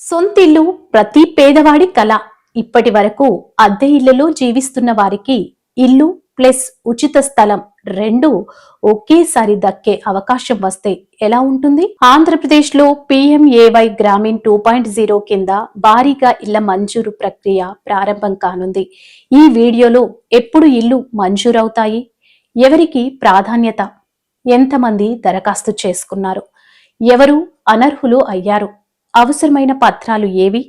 సొంతిల్లు ప్రతి పేదవాడి కల. ఇప్పటి వరకు అద్దె ఇళ్లలో జీవిస్తున్న వారికి ఇల్లు ప్లస్ ఉచిత స్థలం రెండు ఒకేసారి దక్కే అవకాశం వస్తే ఎలా ఉంటుంది? ఆంధ్రప్రదేశ్ లో PMAY గ్రామీణ్ 2.0 కింద భారీగా ఇళ్ల మంజూరు ప్రక్రియ ప్రారంభం కానుంది. ఈ వీడియోలో ఎప్పుడు ఇల్లు మంజూరవుతాయి, ఎవరికి ప్రాధాన్యత, ఎంతమంది దరఖాస్తు చేసుకున్నారు, ఎవరు అనర్హులు అయ్యారు, అవసరమైన పత్రాలు ఏవి,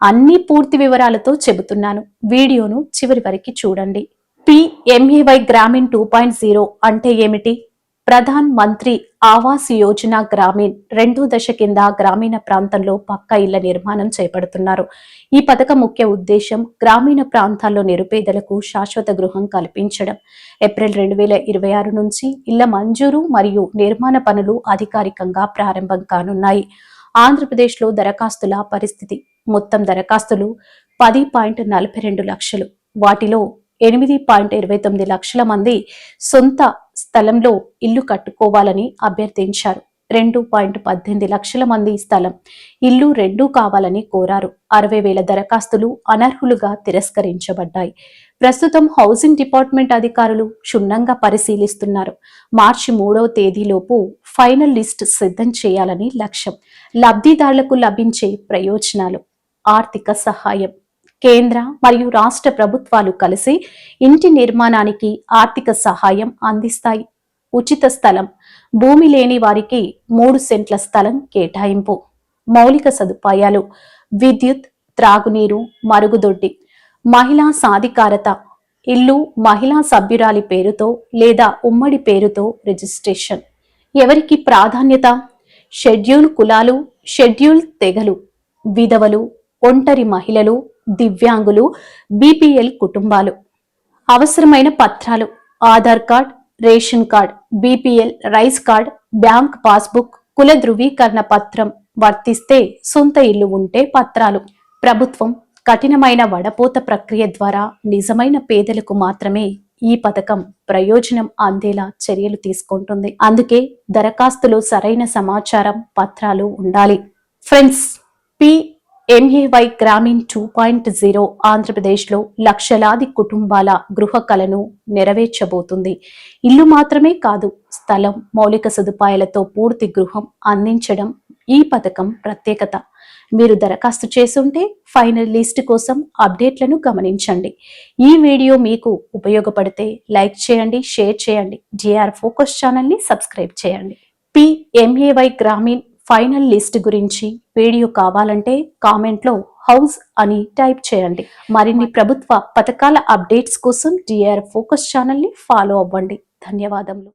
అన్ని పూర్తి వివరాలతో చెబుతున్నాను. వీడియోను చివరి వరకు చూడండి. PMAY గ్రామీణ్ 2.0 అంటే ఏమిటి? ప్రధాన్ మంత్రి ఆవాస్ యోజన గ్రామీణ్ రెండో దశ కింద గ్రామీణ ప్రాంతంలో పక్కా ఇళ్ల నిర్మాణం చేపడుతున్నారు. ఈ పథకం ముఖ్య ఉద్దేశం గ్రామీణ ప్రాంతాల్లో నిరుపేదలకు శాశ్వత గృహం కల్పించడం. ఏప్రిల్ 2026 నుంచి ఇళ్ల మంజూరు మరియు నిర్మాణ పనులు అధికారికంగా ప్రారంభం కానున్నాయి. ఆంధ్రప్రదేశ్లో దరఖాస్తుల పరిస్థితి: మొత్తం దరఖాస్తులు 10.42 లక్షలు. వాటిలో 8.29 లక్షల మంది సొంత స్థలంలో ఇల్లు కట్టుకోవాలని అభ్యర్థించారు. 2.18 లక్షల మంది స్థలం, ఇల్లు రెండూ కావాలని కోరారు. 60,000 దరఖాస్తులు అనర్హులుగా తిరస్కరించబడ్డాయి. ప్రస్తుతం హౌసింగ్ డిపార్ట్మెంట్ అధికారులు క్షుణ్ణంగా పరిశీలిస్తున్నారు. మార్చి 3వ తేదీలోపు ఫైనల్ లిస్ట్ సిద్ధం చేయాలని లక్ష్యం. లబ్ధిదారులకు లభించే ప్రయోజనాలు: ఆర్థిక సహాయం. కేంద్ర మరియు రాష్ట్ర ప్రభుత్వాలు కలిసి ఇంటి నిర్మాణానికి ఆర్థిక సహాయం అందిస్తాయి. ఉచిత స్థలం. భూమి లేని వారికి 3 సెంట్ల స్థలం కేటాయింపు. మౌలిక సదుపాయాలు: విద్యుత్, త్రాగునీరు, మరుగుదొడ్డి. మహిళా సాధికారత. ఇల్లు మహిళా సభ్యురాలి పేరుతో లేదా ఉమ్మడి పేరుతో రిజిస్ట్రేషన్. ఎవరికి ప్రాధాన్యత? షెడ్యూల్ కులాలు, షెడ్యూల్ తెగలు, విధవలు, ఒంటరి మహిళలు, దివ్యాంగులు, BPL కుటుంబాలు. అవసరమైన పత్రాలు: Aadhaar card, ration card, BPL rice card, bank passbook, కుల ధృవీకరణ పత్రం. వర్తిస్తే సొంత ఇల్లు ఉంటే పత్రాలు. ప్రభుత్వం కఠినమైన వడపోత ప్రక్రియ ద్వారా నిజమైన పేదలకు మాత్రమే ఈ పథకం ప్రయోజనం అందేలా చర్యలు తీసుకుంటుంది. అందుకే దరఖాస్తులో సరైన సమాచారం, పత్రాలు ఉండాలి. ఫ్రెండ్స్, PMAY గ్రామీణ్ 2.0 ఆంధ్రప్రదేశ్లో లక్షలాది కుటుంబాల గృహ కలను నెరవేర్చబోతుంది. ఇల్లు మాత్రమే కాదు, స్థలం, మౌలిక సదుపాయాలతో పూర్తి గృహం అందించడం ఈ పథకం ప్రత్యేకత. మీరు దరఖాస్తు చేసుంటే ఫైనల్ లిస్ట్ కోసం అప్డేట్లను గమనించండి. ఈ వీడియో మీకు ఉపయోగపడితే లైక్ చేయండి, షేర్ చేయండి. DR ఫోకస్ ఛానల్ని సబ్స్క్రైబ్ చేయండి. PMAY గ్రామీణ్ ఫైనల్ లిస్ట్ గురించి వీడియో కావాలంటే కామెంట్లో హౌస్ అని టైప్ చేయండి. మరిన్ని ప్రభుత్వ పథకాల అప్డేట్స్ కోసం DR ఫోకస్ ఛానల్ని ఫాలో అవ్వండి. ధన్యవాదములు.